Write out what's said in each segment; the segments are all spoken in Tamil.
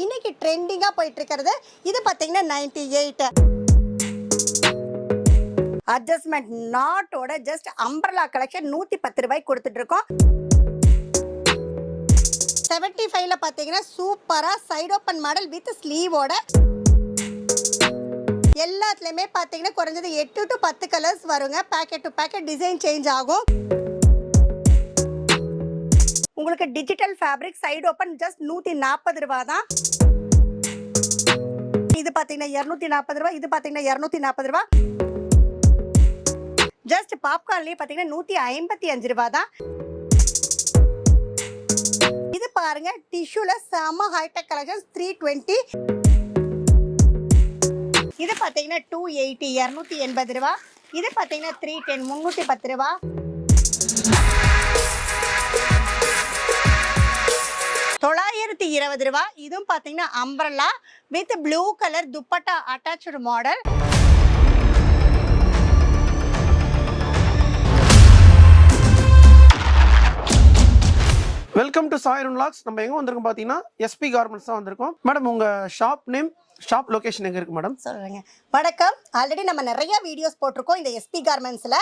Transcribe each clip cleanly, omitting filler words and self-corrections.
இன்னைக்கு ட்ரெண்டிங்கா போயிட்டு இருக்கிறது இது பாத்தீங்கன்னா 98 அட்ஜஸ்ட்மெண்ட் நாட்டோட ஜஸ்ட் அம்பர்லா கலெக்ஷன் 110 ரூபாய்க்கு கொடுத்துட்டு இருக்கோம். 75ல பாத்தீங்கன்னா சூப்பரா சைடு ஓபன் மாடல் வித் ஸ்லீவோட எல்லாத்துலயுமே பாத்தீங்கன்னா குறைஞ்சது 8 to 10 கலர்ஸ் வருங்க. Packet to packet design change ஆகும். உங்களுக்கு digital fabric side open just 140 ரூபாய் தான். இது பாத்தீங்கன்னா 240 ரூபாய், இது பாத்தீங்கன்னா 240 ரூபாய். ஜஸ்ட் பாப்கார்ன்லயே பாத்தீங்கன்னா 155 ரூபாய் தான். இது பாருங்க டிஷ்யூல செம ஹைடெக் கலெக்ஷன்ஸ் 320. இது பாத்தீங்கன்னா 280 280 ரூபாய். இது பாத்தீங்கன்னா 310 310 ரூபாய். 920 ரூபாய். இதுவும் பாத்தீங்கன்னா அம்பரலா with blue colour dupatta attached model. Welcome to Sai Arun vlogs. நம்ம எங்க வந்திருக்கோம் பாத்தீங்கன்னா எஸ்பி கார்மெண்ட்ஸ் தான் வந்திருக்கோம். மேடம் உங்க ஷாப் நேம், ஷாப் லொகேஷன் எங்க இருக்கு மேடம்? சொல்றேங்க. வணக்கம். ஆல்ரெடி நம்ம நிறைய வீடியோஸ் போட்டிருக்கோம் இந்த எஸ்பி கார்மெண்ட்ஸ்ல.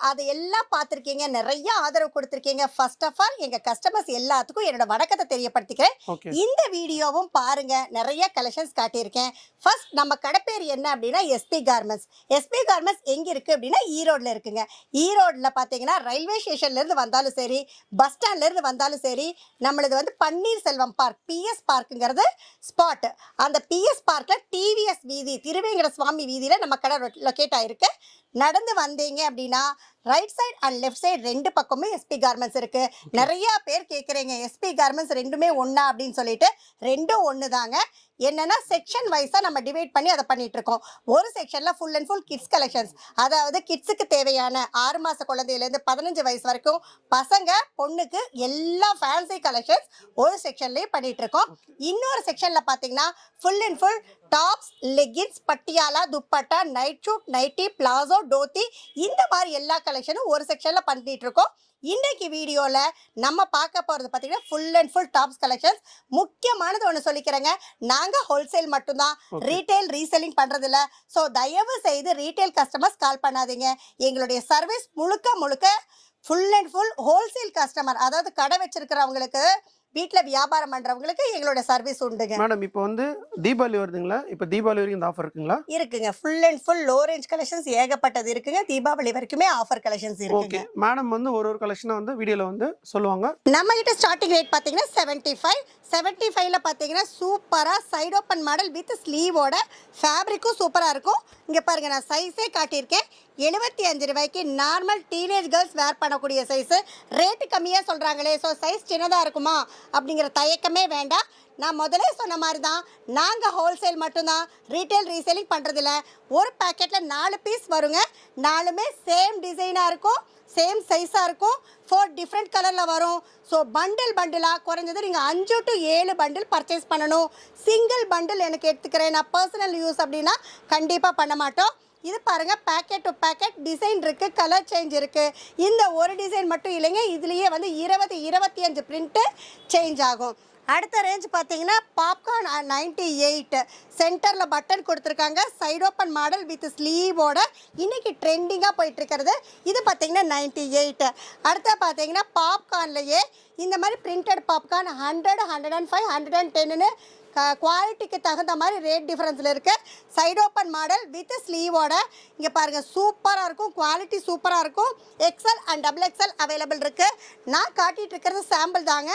அது எல்லாம் பார்த்துருக்கீங்க, நிறைய ஆதரவு கொடுத்துருக்கீங்க. ஃபர்ஸ்ட் ஆஃப் ஆல் எங்க கஸ்டமர்ஸ் எல்லாத்துக்கும் என்னோட வணக்கத்தை தெரியப்படுத்திக்கிறேன். இந்த வீடியோவும் பாருங்க, நிறைய கலெக்ஷன்ஸ் காட்டியிருக்கேன். ஃபர்ஸ்ட் நம்ம கடை பேர் என்ன அப்படின்னா எஸ்பி கார்மெண்ட்ஸ். எஸ்பி கார்மெண்ட்ஸ் எங்க இருக்கு அப்படின்னா ஈரோட்ல இருக்குங்க. ஈரோட்ல பாத்தீங்கன்னா ரயில்வே ஸ்டேஷன்ல இருந்து வந்தாலும் சரி, பஸ் ஸ்டாண்ட்ல இருந்து வந்தாலும் சரி, நம்மளது வந்து Panneer Selvam park PS பார்க்குங்கிறது spot. அந்த பிஎஸ் பார்க்ல டிவிஎஸ் வீதி திருவேங்கட சுவாமி வீதியில நம்ம கடை லொக்கேட் ஆயிருக்கு. நடந்து வந்தீங்க அப்படின்னா right side and left side ரெண்டு பக்கமே எஸ்பி கார்மெண்ட்ஸ் இருக்கு. நிறைய பேர் கேட்குறீங்க எஸ்பி கார்மெண்ட்ஸ் ரெண்டுமே ஒண்ணா அப்படின்னு சொல்லிட்டு. ரெண்டும் ஒன்று தாங்க. என்னன்னா செக்ஷன் வைஸாக நம்ம டிவைட் பண்ணி அதை பண்ணிட்டு இருக்கோம். ஒரு செக்ஷன்ல full and full kids collections, அதாவது கிட்ஸுக்கு தேவையான 6 மாச குழந்தையிலேருந்து 15 வயசு வரைக்கும் பசங்க பொண்ணுக்கு எல்லா ஃபேன்சி கலெக்ஷன்ஸ் ஒரு செக்ஷன்லேயே பண்ணிட்டு இருக்கோம். இன்னொரு செக்ஷன்ல பார்த்தீங்கன்னா full and full tops, leggings, Patiala, dupatta, night suit, nighty, palazzo, dhoti, இந்த மாதிரி எல்லா கலெக்ஷனும் ஒரு செக்ஷன்ல பண்ணிட்டு இருக்கோம். இன்னைக்கு வீடியோல நம்ம பார்க்க போறது பார்த்தீங்கன்னா full and full tops collections. முக்கியமானது ஒன்று சொல்லிக்கிறேங்க, நாங்க ஹோல்சேல் மட்டும்தான், ரீட்டைல் ரீசெல்லிங் பண்றது இல்ல. ஸோ தயவு செய்து ரீட்டைல் கஸ்டமர்ஸ் கால் பண்ணாதீங்க. எங்களுடைய சர்வீஸ் முழுக்க full and full wholesale customer, அதாவது கடை வச்சிருக்கிறவங்களுக்கு, வீட்டில் வியாபாரம் பண்றவங்களுக்கு எங்களோட சர்வீஸ் உண்டுங்க. மேடம் இப்போ வந்து தீபாவளி வருதுங்களா? இப்போ தீபாவளி வரைக்கும் இந்த ஆஃபர் இருக்குங்களா? இருக்குங்க. Full and full low range collections ஏகப்பட்டது இருக்குங்க. தீபாவளி வரைக்குமே ஆஃபர் கலெக்ஷன்ஸ் இருக்குங்க. மேடம் வந்து ஒரு கலெக்ஷனை வந்து வீடியோல வந்து சொல்லுவாங்க. நம்ம கிட்ட ஸ்டார்டிங் ரேட் பாத்தீங்கன்னா 75ல பாத்தீங்கன்னா சூப்பரா சைடு ஓபன் மாடல் வித் ஸ்லீவோட ஃபேப்ரிக்கும் சூப்பரா இருக்கும். இங்க பாருங்க, நான் சைஸே காட்டியிருக்கேன். 75 ரூபாய்க்கு நார்மல் டீனேஜ் கேர்ள்ஸ் வேர் பண்ணக்கூடிய சைஸ். ரேட்டு கம்மியாக சொல்கிறாங்களே, ஸோ சைஸ் சின்னதாக இருக்குமா அப்படிங்கிற தயக்கமே வேண்டாம். நான் முதலே சொன்ன மாதிரி தான், நாங்கள் ஹோல்சேல் மட்டும்தான், ரீட்டைல் ரீசேலிங் பண்ணுறதில்ல. ஒரு பேக்கெட்டில் 4 பீஸ் வருங்க. 4மே சேம் டிசைனாக இருக்கும், சேம் சைஸாக இருக்கும், 4 டிஃப்ரெண்ட் கலரில் வரும். ஸோ பண்டிலாக குறைஞ்சது நீங்கள் 5 to 7 பண்டில் பர்ச்சேஸ் பண்ணணும். சிங்கிள் பண்டில் எனக்கு எடுத்துக்கிறேன், நான் பர்சனல் யூஸ் அப்படின்னா கண்டிப்பாக பண்ண மாட்டோம். இது பாருங்க, பேக்கெட் டு பேக்கெட் டிசைன் இருக்கு, கலர் சேஞ்ச் இருக்கு. இந்த ஒரு டிசைன் மட்டும் இல்லைங்க, இதுலயே வந்து 20-25 பிரிண்ட் சேஞ்ச் ஆகும். அடுத்த ரேஞ்ச் பார்த்தீங்கன்னா பாப்கார்ன் 98 சென்டரில் பட்டன் கொடுத்துருக்காங்க, சைடு ஓப்பன் மாடல் வித் ஸ்லீவோட இன்னைக்கு ட்ரெண்டிங்காக போயிட்டு இருக்கிறது இது பார்த்தீங்கன்னா 98. அடுத்த பார்த்தீங்கன்னா பாப்கார்ன்லேயே இந்த மாதிரி பிரிண்டட் பாப்கார்ன் 100, 105, 110ன்னு குவாலிட்டிக்கு தகுந்த மாதிரி ரேட் டிஃப்ரென்ஸில் இருக்குது. சைடு ஓப்பன் மாடல் வித் ஸ்லீவோட இங்கே பாருங்கள், சூப்பராக இருக்கும், குவாலிட்டி சூப்பராக இருக்கும். எக்ஸ்எல் அண்ட் XXL அவைலபிள் இருக்குது. நான் காட்டிகிட்டு இருக்கிறது சாம்பிள் தாங்க.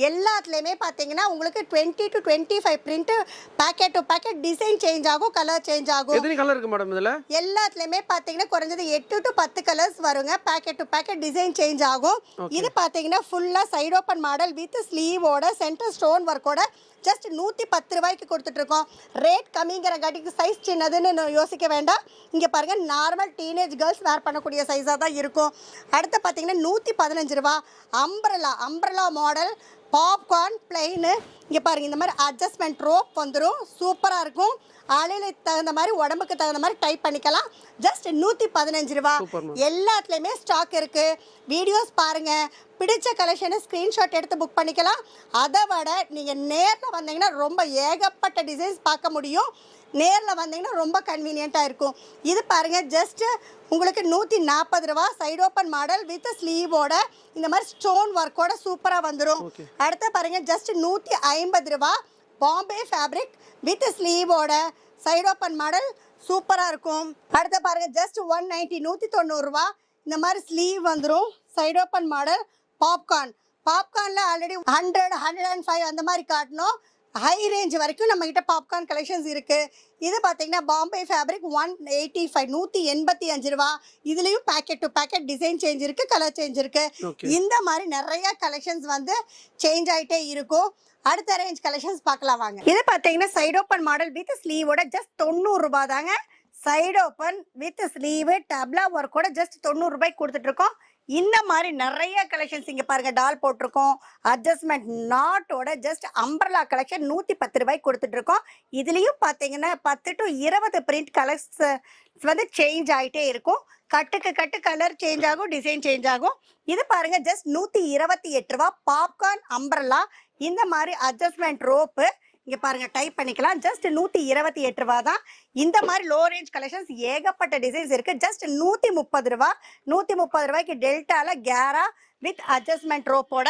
எல்லாத்துலேயுமே பார்த்தீங்கன்னா உங்களுக்கு 20 to 25 print, packet to packet design change ஆகும், கலர் சேஞ்ச் ஆகும். எத்தனை கலர் இருக்கு மேடம் இதில்? எல்லாத்துலேயுமே பார்த்தீங்கன்னா குறைஞ்சது 8 to 10 கலர்ஸ் வருங்க. Packet to packet design change ஆகும். இது பார்த்தீங்கன்னா ஃபுல்லாக சைடு ஓப்பன் மாடல் வித் ஸ்லீவோட சென்டர் ஸ்டோன் ஒர்க்கோட ஜஸ்ட் 110 ரூபாய்க்கு கொடுத்துட்ருக்கோம். ரேட் கம்மிங்கிறங்காட்டிக்கு சைஸ் சின்னதுன்னு யோசிக்க வேண்டாம். இங்கே பாருங்கள், நார்மல் டீனேஜ் கேர்ள்ஸ் வேர் பண்ணக்கூடிய சைஸாக தான் இருக்கும். அடுத்து பார்த்தீங்கன்னா 115 ரூபா அம்பரலா மாடல் பாப்கார்ன் பிளெயின். இங்கே பாருங்கள், இந்த மாதிரி அட்ஜஸ்ட்மெண்ட் ரோப் வந்துடும், சூப்பராக இருக்கும். ஆலையில் தகுந்த மாதிரி, உடம்புக்கு தகுந்த மாதிரி டைப் பண்ணிக்கலாம். ஜஸ்ட் 115 ரூபா. எல்லாத்துலேயுமே ஸ்டாக் இருக்குது. வீடியோஸ் பாருங்கள், பிடிச்ச கலெக்ஷனை ஸ்க்ரீன்ஷாட் எடுத்து புக் பண்ணிக்கலாம். அதை விட நீங்கள் நேரில் வந்தீங்கன்னா ரொம்ப ஏகப்பட்ட டிசைன்ஸ் பார்க்க முடியும். நேரில் வந்தீங்கன்னா ரொம்ப கன்வீனியண்ட்டாக இருக்கும். இது பாருங்கள், ஜஸ்ட்டு உங்களுக்கு 140 ரூபா. சைடு ஓப்பன் மாடல் வித் ஸ்லீவோட இந்த மாதிரி ஸ்டோன் ஒர்க்கோட சூப்பராக வந்துடும். அடுத்து பாருங்கள், ஜஸ்ட் 150 ரூபா. பாம்பே ஃபேப்ரிக் வித் ஸ்லீவோட சைடு ஓப்பன் மாடல் சூப்பராக இருக்கும். அடுத்து பாருங்கள், ஜஸ்ட் 190 190 ரூபா. இந்த மாதிரி ஸ்லீவ் வந்துடும். சைடு ஓப்பன் மாடல் பாப்கார்னில் ஆல்ரெடி 100 105 அந்த மாதிரி காட்டணும். ஹை ரேஞ்ச் வரைக்கும் நம்மக்கிட்ட பாப்கார்ன் கலெக்ஷன்ஸ் இருக்குது. இது பார்த்தீங்கன்னா பாம்பே ஃபேப்ரிக் 185 185 ரூபா. இதுலேயும் packet to packet design change இருக்குது, கலர் சேஞ்ச் இருக்குது. இந்த மாதிரி நிறைய கலெக்ஷன்ஸ் வந்து சேஞ்ச் ஆகிட்டே இருக்கும். அடுத்த ரேஞ்ச் கலெக்ஷன்ஸ் பார்க்கலாம் வாங்க. இது பார்த்தீங்கன்னா சைடு ஓப்பன் மாடல் வித் ஸ்லீவோட ஜஸ்ட் 90 ரூபா தாங்க. சைடு ஓப்பன் வித் ஸ்லீவு டப்லா ஒர்க்கோட ஜஸ்ட் 90 ரூபாய்க்கு கொடுத்துட்ருக்கோம். இந்த மாதிரி நிறைய கலெக்ஷன்ஸ் இங்கே பாருங்கள், டால் போட்டிருக்கோம். அட்ஜஸ்ட்மெண்ட் நாட்டோட ஜஸ்ட் அம்பர்லா கலெக்ஷன் 110 ரூபாய்க்கு கொடுத்துட்ருக்கோம். இதுலேயும் பார்த்தீங்கன்னா 10 to 20 பிரிண்ட் கலர்ஸ் வந்து சேஞ்ச் ஆகிட்டே இருக்கும். கட்டுக்கு கட்டு கலர் சேஞ்ச் ஆகும், டிசைன் சேஞ்ச் ஆகும். இது பாருங்கள், ஜஸ்ட் 128 ரூபா. பாப்கார்ன் அம்பர்லா இந்த மாதிரி அட்ஜஸ்ட்மெண்ட் ரோப்பு இங்கே பாருங்கள், டைப் பண்ணிக்கலாம். ஜஸ்ட் 128 ரூபா தான். இந்த மாதிரி லோ ரேஞ்ச் கலெக்ஷன்ஸ் ஏகப்பட்ட டிசைன்ஸ் இருக்குது. ஜஸ்ட் 130 ரூபா. 130 ரூபாய்க்கு டெல்டாவில் கேரா வித் அட்ஜஸ்ட்மெண்ட் ரோப்போட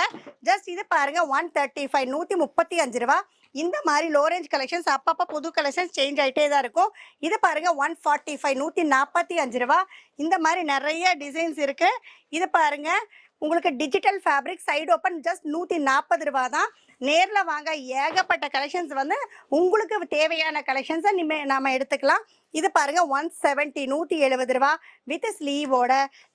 ஜஸ்ட் இது பாருங்கள் 135 135 ரூபா. இந்த மாதிரி லோ ரேஞ்ச் கலெக்ஷன்ஸ் அப்பப்போ புது கலெக்ஷன்ஸ் சேஞ்ச் ஆகிட்டே தான் இருக்கும். இது பாருங்கள் 145 145 ரூபா. இந்த மாதிரி நிறைய டிசைன்ஸ் இருக்குது. இது பாருங்கள், உங்களுக்கு digital fabric side open just 140 ரூபா தான். நேரில் வாங்க, ஏகப்பட்ட கலெக்ஷன்ஸ் வந்து உங்களுக்கு தேவையான கலெக்ஷன்ஸை நம்ம எடுத்துக்கலாம். இது பாருங்கள் 170 170 ரூபா வித் ஸ்லீவோட.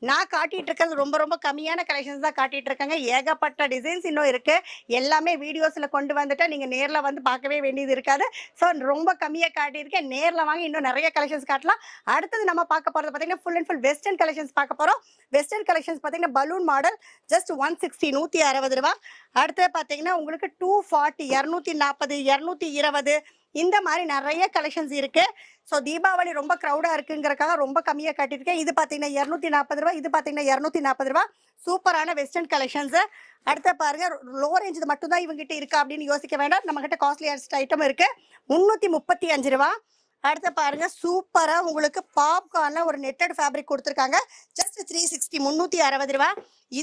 நான் காட்டிகிட்டு இருக்கிறது ரொம்ப ரொம்ப கம்மியான கலெக்ஷன்ஸ் தான் காட்டிகிட்டு இருக்கேங்க. ஏகப்பட்ட டிசைன்ஸ் இன்னும் இருக்குது. எல்லாமே வீடியோஸில் கொண்டு வந்துட்டால் நீங்கள் நேரில் வந்து பார்க்கவே வேண்டியது இருக்காது. ஸோ ரொம்ப கம்மியாக காட்டியிருக்கேன். நேரில் வாங்க, இன்னும் நிறைய கலெக்ஷன்ஸ் காட்டலாம். அடுத்தது நம்ம பார்க்க போகிறது பார்த்தீங்கன்னா full and full western collections பார்க்க போகிறோம். வெஸ்டர்ன் கலெக்ஷன்ஸ் பார்த்தீங்கன்னா பலூன் மாடல் ஜஸ்ட் 160 160 ரூபா. அடுத்தது பார்த்தீங்கன்னா உங்களுக்கு 240 240 220 இந்த மாதிரி நிறைய கலெக்ஷன்ஸ் இருக்குது. ஸோ தீபாவளி ரொம்ப க்ரௌடாக இருக்குங்கிறக்காக ரொம்ப கம்மியாக காட்டியிருக்கேன். இது பார்த்தீங்கன்னா 240 ரூபா. இது பார்த்தீங்கன்னா 240 ரூபா. சூப்பரான வெஸ்டர்ன் கலெக்ஷன்ஸு. அடுத்த பாருங்கள், லோ ரேஞ்ச் இது மட்டும்தான் இவங்ககிட்ட இருக்கா அப்படின்னு யோசிக்க வேண்டாம். நம்மக்கிட்ட காஸ்ட்லியஸ்ட் ஐட்டம் இருக்குது. 335 ரூபா. அடுத்து பாருங்கள், சூப்பராக உங்களுக்கு பாப்கார்னில் ஒரு நெட்டட் ஃபேப்ரிக் கொடுத்துருக்காங்க. ஜஸ்ட் 360 360 ரூபா.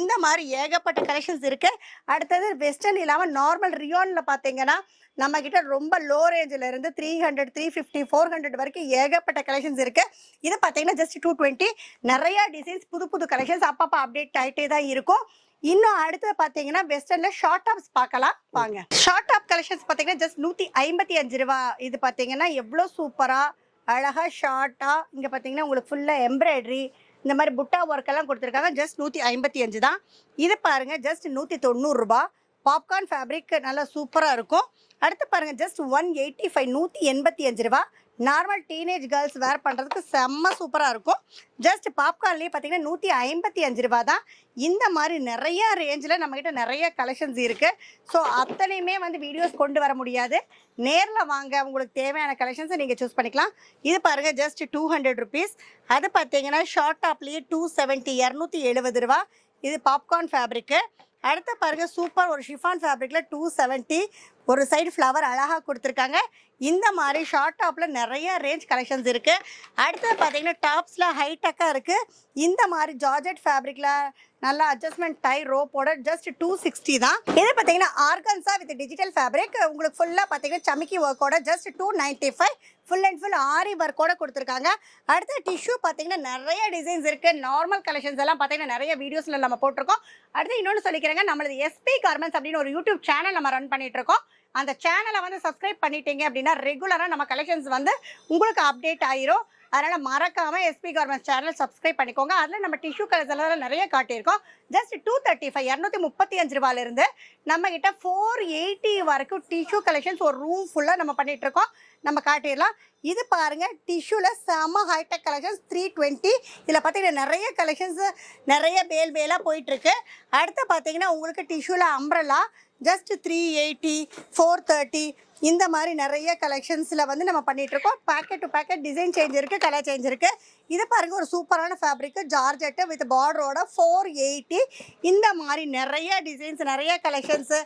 இந்த மாதிரி ஏகப்பட்ட கலெக்ஷன்ஸ் இருக்குது. அடுத்தது வெஸ்டர்ன் இல்லாமல் நார்மல் ரியோனில் பார்த்தீங்கன்னா நம்மக்கிட்ட ரொம்ப லோ ரேஞ்சில் இருந்து 300 350 400 வரைக்கும் ஏகப்பட்ட கலெக்ஷன்ஸ் இருக்குது. இது பார்த்தீங்கன்னா ஜஸ்ட் 220. நிறையா டிசைன்ஸ் புது புது கலெக்ஷன்ஸ் அப்பப்போ அப்டேட் ஆகிட்டே தான் இருக்கும். இன்னும் அடுத்தது பார்த்தீங்கன்னா வெஸ்டர்னில் ஷார்ட் டாப்ஸ் பார்க்கலாம் வாங்க. ஷார்ட் டாப் கலெக்ஷன்ஸ் பார்த்தீங்கன்னா ஜஸ்ட் 155 ரூபா. இது பார்த்தீங்கன்னா எவ்வளோ சூப்பராக அழகாக ஷார்ட்டாக இங்கே பார்த்தீங்கன்னா உங்களுக்கு ஃபுல்லாக எம்ப்ராய்டரி இந்த மாதிரி புட்டா ஒர்க்கெல்லாம் கொடுத்துருக்காங்க. ஜஸ்ட் 155 தான். இது பாருங்கள், ஜஸ்ட் 190 ரூபா. பாப்கார்ன் ஃபேப்ரிக் நல்லா சூப்பராக இருக்கும். அடுத்து பாருங்கள், ஜஸ்ட் 185 185 ரூபா. நார்மல் டீனேஜ் கேர்ள்ஸ் வேர் பண்ணுறதுக்கு செம்ம சூப்பராக இருக்கும். ஜஸ்ட் பாப்கார்ன்லேயே பார்த்தீங்கன்னா 155 ரூபா தான். இந்த மாதிரி நிறைய ரேஞ்சில் நம்மக்கிட்ட நிறைய கலெக்ஷன்ஸ் இருக்குது. ஸோ அத்தனையுமே வந்து வீடியோஸ் கொண்டு வர முடியாது. நேரில் வாங்க, உங்களுக்கு தேவையான கலெக்ஷன்ஸை நீங்கள் சூஸ் பண்ணிக்கலாம். இது பாருங்கள், ஜஸ்ட் 200 ருபீஸ். அது பார்த்தீங்கன்னா ஷார்ட் டாப்லேயே 270 270 ரூபா. இது பாப்கார்ன் ஃபேப்ரிக்கு. அடுத்து பாருங்கள், சூப்பர் ஒரு ஷிஃபான் ஃபேப்ரிக்கில் 270. ஒரு சைடு ஃப்ளவர் அழகாக கொடுத்துருக்காங்க. இந்த மாதிரி ஷார்ட் டாப்பில் நிறைய ரேஞ்ச் கலெக்ஷன்ஸ் இருக்குது. அடுத்தது பார்த்தீங்கன்னா டாப்ஸில் ஹைடெக்காக இருக்குது. இந்த மாதிரி ஜார்ஜெட் ஃபேப்ரிக்கில் நல்லா அட்ஜஸ்ட்மெண்ட் டை ரோப்போட ஜஸ்ட் 260 தான். இது பார்த்தீங்கன்னா ஆர்கன்ஸா வித் டிஜிட்டல் ஃபேப்ரிக். உங்களுக்கு ஃபுல்லாக பார்த்தீங்கன்னா சமிக்கி ஒர்க்கோட ஜஸ்ட் 295. ஃபுல் அண்ட் ஃபுல் ஆரி ஒர்க்கோட கொடுத்துருக்காங்க. அடுத்த டிஷ்யூ பார்த்தீங்கன்னா நிறைய டிசைன்ஸ் இருக்குது. நார்மல் கலெக்ஷன்ஸ் எல்லாம் பார்த்தீங்கன்னா நிறைய வீடியோஸில் நம்ம போட்டிருக்கோம். அடுத்து இன்னொன்று சொல்லிக்கிறேங்க, நம்மளது எஸ்பி கார்மெண்ட்ஸ் அப்படின்னு ஒரு யூடியூப் சேனல் நம்ம ரன் பண்ணிட்டு இருக்கோம். அந்த சேனலை வந்து சப்ஸ்கிரைப் பண்ணிட்டீங்க அப்படின்னா ரெகுலராக நம்ம கலெக்ஷன்ஸ் வந்து உங்களுக்கு அப்டேட் ஆயிரும். அதனால் மறக்காமல் எஸ்பி கார்மெண்ட்ஸ் சேனல் சப்ஸ்கிரைப் பண்ணிக்கோங்க. அதில் நம்ம டிஷ்யூ கலர்ஸ் எல்லாம் நிறைய காட்டியிருக்கோம். ஜஸ்ட் 235 235 ரூபாயிலிருந்து நம்மக்கிட்ட 480 வரைக்கும் டிஷ்யூ கலெக்ஷன்ஸ் ஒரு ரூம் ஃபுல்லாக நம்ம பண்ணிகிட்ருக்கோம். நம்ம காட்டிடலாம். இது பாருங்கள், டிஷ்யூவில் செம்ம ஹைடெக் கலெக்ஷன்ஸ் 320. இதில் பார்த்தீங்கன்னா நிறைய கலெக்ஷன்ஸ் நிறைய பேலாக போயிட்டுருக்கு. அடுத்து பார்த்தீங்கன்னா உங்களுக்கு டிஷ்யூவில் அம்ப்ரெல்லா ஜஸ்ட் 380 430 இந்த மாதிரி நிறைய கலெக்ஷன்ஸில் வந்து நம்ம பண்ணிட்டு இருக்கோம். Packet to packet design change இருக்குது, கலர் சேஞ்ச் இருக்குது. இது பாருங்கள் ஒரு சூப்பரான ஃபேப்ரிக்கு ஜார்ஜெட்டு வித் பார்டரோட 480. இந்த மாதிரி நிறைய டிசைன்ஸ் நிறைய கலெக்ஷன்ஸு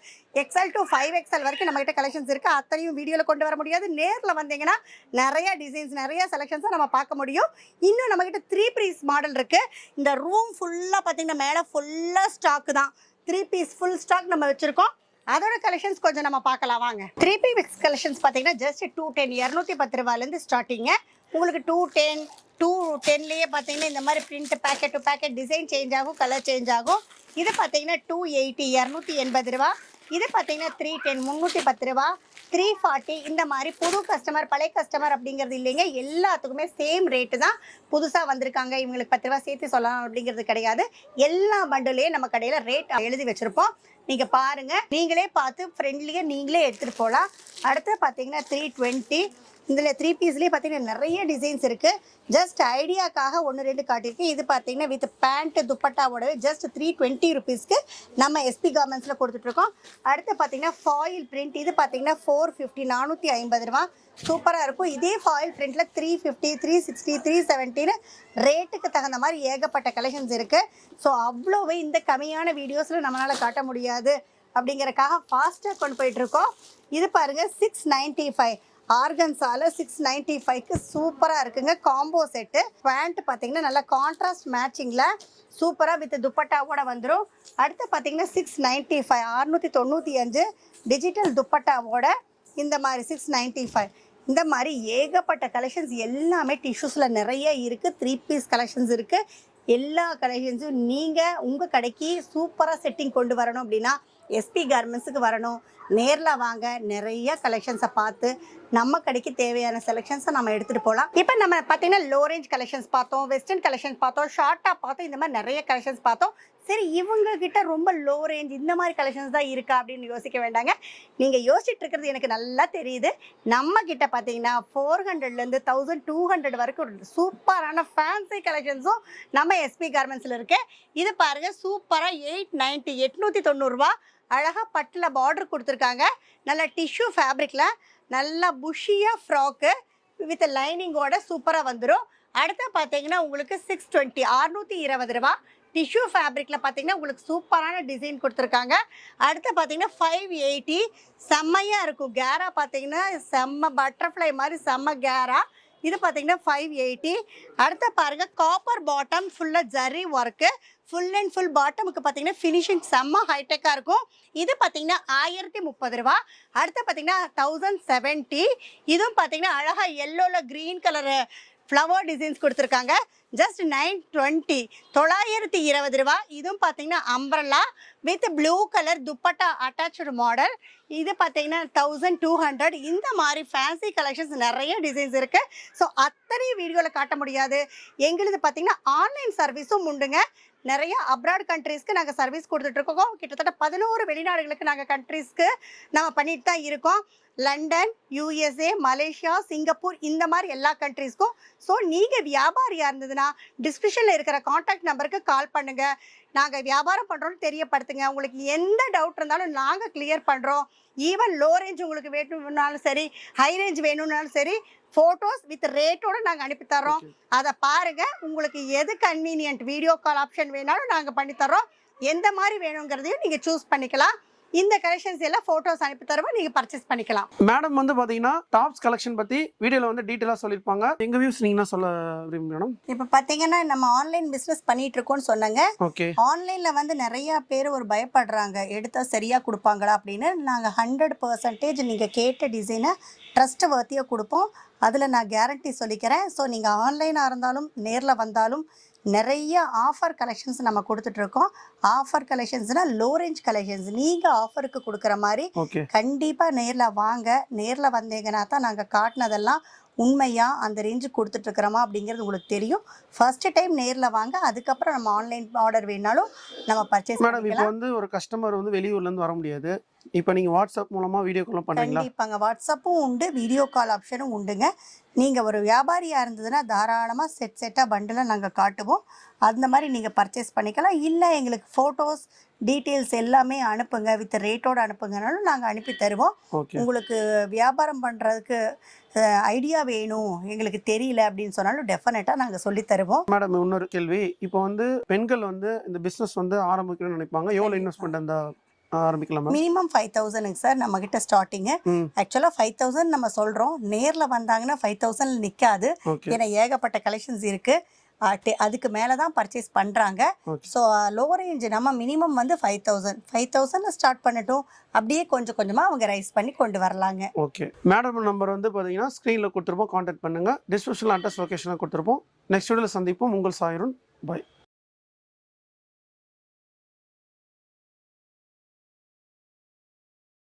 XL to 5XL வரைக்கும் நம்மகிட்ட கலெக்ஷன்ஸ் இருக்குது. அத்தனையும் வீடியோவில் கொண்டு வர முடியாது. நேரில் வந்தீங்கன்னா நிறைய டிசைன்ஸ் நிறைய செலெக்ஷன்ஸை நம்ம பார்க்க முடியும். இன்னும் நம்மகிட்ட 3 பீஸ் மாடல் இருக்குது. இந்த ரூம் ஃபுல்லாக பார்த்தீங்கன்னா மேலே ஃபுல்லாக ஸ்டாக்கு தான். 3 பீஸ் ஃபுல் ஸ்டாக் நம்ம வச்சுருக்கோம். அதோட கலெக்ஷன்ஸ் கொஞ்சம் நம்ம பார்க்கலாம் வாங்க. 3 பீஸ் கலெக்ஷன்ஸ் பார்த்தீங்கன்னா ஜஸ்ட் 210 210 ரூபாயிலேருந்து ஸ்டார்டிங்க. உங்களுக்கு 210லேயே பார்த்தீங்கன்னா இந்த மாதிரி print packet to packet design change ஆகும், கலர் சேஞ்ச் ஆகும். இது பார்த்தீங்கன்னா 280 280 ரூபா. இது பார்த்தீங்கன்னா 310 310 ரூபா. 340 இந்த மாதிரி புது கஸ்டமர் பழைய கஸ்டமர் அப்படிங்கிறது இல்லைங்க. எல்லாத்துக்குமே சேம் ரேட்டு தான். புதுசாக வந்திருக்காங்க இவங்களுக்கு 10 ரூபா சேர்த்து சொல்லலாம் அப்படிங்கிறது கிடையாது. எல்லா பண்டிலையும் நம்ம கடையில் ரேட் எழுதி வச்சுருப்போம். நீங்கள் பாருங்கள், நீங்களே பார்த்து ஃப்ரெண்ட்லியாக நீங்களே எடுத்துகிட்டு போகலாம். அடுத்து பார்த்தீங்கன்னா 320. இதில் 3 பீஸ்லேயே பார்த்தீங்கன்னா நிறைய டிசைன்ஸ் இருக்குது. ஜஸ்ட் ஐடியாக்காக 1 2 காட்டியிருக்கேன். இது பார்த்தீங்கன்னா வித் பேண்ட்டு துப்பட்டாவோடவே ஜஸ்ட் 320 ருபீஸ்க்கு நம்ம எஸ்பி கார்மெண்ட்ஸில் கொடுத்துட்ருக்கோம். அடுத்து பார்த்தீங்கன்னா ஃபாயில் பிரிண்ட். இது பார்த்தீங்கன்னா 450 450 ரூபா. சூப்பராக இருக்கும். இதே ஃபாயில் பிரிண்டில் 350 360 370ன்னு ரேட்டுக்கு தகுந்த மாதிரி ஏகப்பட்ட கலெக்ஷன்ஸ் இருக்குது. ஸோ அவ்வளோவே இந்த கம்மியான வீடியோஸில் நம்மளால் காட்ட முடியாது அப்படிங்கிறக்காக ஃபாஸ்ட்டாக கொண்டு போயிட்டுருக்கோம். இது பாருங்கள் 695 ஆர்கன்ஸால 695க்கு சூப்பராக இருக்குங்க. காம்போ செட்டு பேண்ட் பார்த்தீங்கன்னா நல்லா கான்ட்ராஸ்ட் மேட்சிங்கில் சூப்பராக வித் துப்பட்டாவோட வந்துடும். அடுத்து பார்த்தீங்கன்னா 695 695 டிஜிட்டல் துப்பட்டாவோட இந்த மாதிரி 695. இந்த மாதிரி ஏகப்பட்ட கலெக்ஷன்ஸ் எல்லாமே டிஷ்யூஸில் நிறைய இருக்குது. 3 பீஸ் கலெக்ஷன்ஸ் இருக்குது. எல்லா கலெக்ஷன்ஸும் நீங்கள் உங்கள் கடைக்கு சூப்பராக செட்டிங் கொண்டு வரணும் அப்படின்னா எஸ்பி கார்மெண்ட்ஸுக்கு வரணும். நேரில் வாங்க, நிறைய கலெக்ஷன்ஸை பார்த்து நம்ம கடைக்கு தேவையான செலெக்ஷன்ஸை நம்ம எடுத்துகிட்டு போகலாம். இப்போ நம்ம பார்த்தீங்கன்னா லோ ரேஞ்ச் கலெக்ஷன்ஸ் பார்த்தோம், வெஸ்டர்ன் கலெக்ஷன்ஸ் பார்த்தோம், ஷார்ட்டாக பார்த்தோம், இந்த மாதிரி நிறைய கலெக்ஷன்ஸ் பார்த்தோம். சரி, இவங்ககிட்ட ரொம்ப லோ ரேஞ்ச் இந்த மாதிரி கலெக்ஷன்ஸ் தான் இருக்கா அப்படின்னு யோசிக்க வேண்டாங்க. நீங்கள் யோசிச்சுட்டு இருக்கிறது எனக்கு நல்லா தெரியுது. நம்ம கிட்ட பார்த்தீங்கன்னா 400லேருந்து 1200 வரைக்கும் சூப்பரான ஃபேன்சி கலெக்ஷன்ஸும் நம்ம எஸ்பி கார்மெண்ட்ஸில் இருக்குது. இது பாருங்கள் சூப்பராக 890 890 ரூபா. அழகாக பட்டில் பார்டர் கொடுத்துருக்காங்க. நல்ல டிஷ்யூ ஃபேப்ரிக்கில் நல்லா புஷியாக ஃப்ராக்கு வித் லைனிங்கோட சூப்பராக வந்துடும். அடுத்து பார்த்தீங்கன்னா உங்களுக்கு 620 620 ரூபா. டிஷ்யூ ஃபேப்ரிக்கில் பார்த்தீங்கன்னா உங்களுக்கு சூப்பரான டிசைன் கொடுத்துருக்காங்க. அடுத்து பார்த்தீங்கன்னா 580 செம்மையாக இருக்கும். கேரா பார்த்தீங்கன்னா செம்ம பட்டர்ஃப்ளை மாதிரி செம்ம கேரா. இது பார்த்தீங்கன்னா 580. அடுத்து பாருங்கள் காப்பர் பாட்டம் ஃபுல்லாக zari work. Full and full பாட்டமுக்கு பார்த்தீங்கன்னா ஃபினிஷிங் செம்ம ஹைடெக்காக இருக்கும். இது பார்த்தீங்கன்னா 1030 ரூபா. அடுத்து பார்த்தீங்கன்னா 1070. இதுவும் பார்த்தீங்கன்னா அழகாக எல்லோவில் க்ரீன் கலரு ஃப்ளவர் டிசைன்ஸ் கொடுத்துருக்காங்க. ஜஸ்ட் 920 920 ரூபா. இதுவும் பார்த்தீங்கன்னா umbrella with blue colour dupatta attach model. இது பார்த்தீங்கன்னா 1200. இந்த மாதிரி ஃபேன்சி கலெக்ஷன்ஸ் நிறைய டிசைன்ஸ் இருக்குது. ஸோ அத்தனை வீடியோவில் காட்ட முடியாது. எங்களுது பார்த்தீங்கன்னா ஆன்லைன் சர்வீஸும் உண்டுங்க. நிறைய அப்ராட் கண்ட்ரீஸ்க்கு நாங்கள் சர்வீஸ் கொடுத்துட்ருக்கோம். கிட்டத்தட்ட 11 வெளிநாடுகளுக்கு நாங்கள் கண்ட்ரீஸ்க்கு நம்ம பண்ணிட்டு தான் இருக்கோம். லண்டன், USA, மலேசியா, சிங்கப்பூர் இந்த மாதிரி எல்லா கண்ட்ரீஸ்க்கும். ஸோ நீங்கள் வியாபாரியாக இருந்ததுன்னா டிஸ்கிரிப்ஷனில் இருக்கிற காண்டாக்ட் நம்பருக்கு கால் பண்ணுங்கள். நாங்கள் வியாபாரம் பண்ணுறோன்னு தெரியப்படுத்துங்க. உங்களுக்கு எந்த டவுட் இருந்தாலும் நாங்கள் கிளியர் பண்ணுறோம். ஈவன் லோ ரேஞ்ச் உங்களுக்கு வேணும்னாலும் சரி, ஹை ரேஞ்ச் வேணும்னாலும் சரி, ஃபோட்டோஸ் வித் ரேட்டோடு நாங்கள் அனுப்பித்தரோம். அதை பாருங்கள். உங்களுக்கு எது கன்வீனியன்ட் வீடியோ கால் ஆப்ஷன் வேணாலும் நாங்கள் பண்ணித்தரோம். எந்த மாதிரி வேணுங்கிறதையும் நீங்கள் சூஸ் பண்ணிக்கலாம். இந்த கலெக்ஷன்ஸ் எல்லாம் ஃபோட்டோஸ் அனுப்பி தருவோம், நீங்கள் பர்ச்சேஸ் பண்ணிக்கலாம். மேடம் வந்து பார்த்தீங்கன்னா டாப்ஸ் கலெக்ஷன் பற்றி வீடியோவில் வந்து டீட்டெயிலாக சொல்லியிருப்பாங்க. எங்கள் வியூஸ் நீங்கள் சொல்ல விரும்புங்க மேடம். இப்போ பார்த்தீங்கன்னா நம்ம ஆன்லைன் பிஸ்னஸ் பண்ணிட்டு இருக்கோம்னு சொன்னாங்க. ஓகே. ஆன்லைனில் வந்து நிறைய பேர் ஒரு பயப்படுறாங்க, எடுத்தால் சரியாக கொடுப்பாங்களா அப்படின்னு. நாங்கள் 100% நீங்கள் கேட்ட டிசைனை ட்ரஸ்ட் வர்த்தியாக கொடுப்போம். அதில் நான் கேரண்டி சொல்லிக்கிறேன். ஸோ நீங்கள் ஆன்லைனாக இருந்தாலும் நேரில் வந்தாலும் நிறைய ஆஃபர் கலெக்ஷன்ஸ் நம்ம கொடுத்துட்ருக்கோம். ஆஃபர் கலெக்ஷன்ஸ்னால் லோ ரேஞ்ச் கலெக்ஷன்ஸ். நீங்கள் ஆஃபருக்கு கொடுக்குற மாதிரி கண்டிப்பாக நேரில் வாங்க. நேரில் வந்தீங்கன்னா தான் நாங்கள் காட்டினதெல்லாம் உண்மையாக அந்த ரேஞ்சு கொடுத்துட்ருக்குறோமா அப்படிங்கிறது உங்களுக்கு தெரியும். ஃபர்ஸ்ட் டைம் நேரில் வாங்க, அதுக்கப்புறம் நம்ம ஆன்லைன் ஆர்டர் வேணாலும் நம்ம பர்ச்சேஸ் மேடம். இப்போ வந்து ஒரு கஸ்டமர் வந்து வெளியூர்லேருந்து வர முடியாது, இப்போ நீங்கள் வாட்ஸ்அப் மூலமாக வீடியோ கால் பண்ணுறீங்களா? கண்டிப்பாங்க. வாட்ஸ்அப்பும் உண்டு, வீடியோ கால் ஆப்ஷனும் உண்டுங்க. நீங்கள் ஒரு வியாபாரியாக இருந்ததுன்னா தாராளமாக செட்டாக பண்டிலாக நாங்கள் காட்டுவோம். அந்த மாதிரி நீங்கள் பர்ச்சேஸ் பண்ணிக்கலாம். இல்லை எங்களுக்கு ஃபோட்டோஸ் டீட்டெயில்ஸ் எல்லாமே அனுப்புங்க, வித் ரேட்டோடு அனுப்புங்கனாலும் நாங்கள் அனுப்பி தருவோம். ஓகே. உங்களுக்கு வியாபாரம் பண்ணுறதுக்கு ஐடியா வேணும், எங்களுக்கு தெரியல அப்படின்னு சொன்னாலும் டெஃபினட்டாக நாங்கள் சொல்லித் தருவோம். மேடம் இன்னொரு கேள்வி. இப்போ வந்து பெண்கள் வந்து இந்த பிஸ்னஸ் வந்து ஆரம்பிக்கணும்னு நினைப்பாங்க. எவ்வளோ இன்வெஸ்ட்மெண்ட் அந்த ஆரம்பிக்கலாம் மேம்? மினிமம் 5,000ங்க சார் நம்மக்கிட்ட ஸ்டார்டிங்கு. ஆக்சுவலாக 5,000 நம்ம சொல்கிறோம், நேரில் வந்தாங்கன்னா 5,000 நிற்காது. ஓகே. ஏன்னா ஏகப்பட்ட கலெக்ஷன்ஸ் இருக்குது, அதுக்கு மேலே தான் பர்ச்சேஸ் பண்ணுறாங்க. ஓகே. ஸோ லோவர் ரேஞ்ச் நம்ம மினிமம் வந்து 5,000 ஸ்டார்ட் பண்ணட்டும், அப்படியே கொஞ்சம் கொஞ்சமாக அவங்க ரைஸ் பண்ணி கொண்டு வரலாங்க. ஓகே. மேடம் நம்பர் வந்து பார்த்தீங்கன்னா ஸ்க்ரீனில் கொடுத்துருப்போம், காண்டாக்ட் பண்ணுங்கள். டிஸ்கிரிப்ஷனில் அட்ரஸ் லொக்கேஷனில் கொடுத்துருப்போம். நெக்ஸ்ட் வீடியோவில் சந்திப்போம். உங்கள் சாயிருன். பை.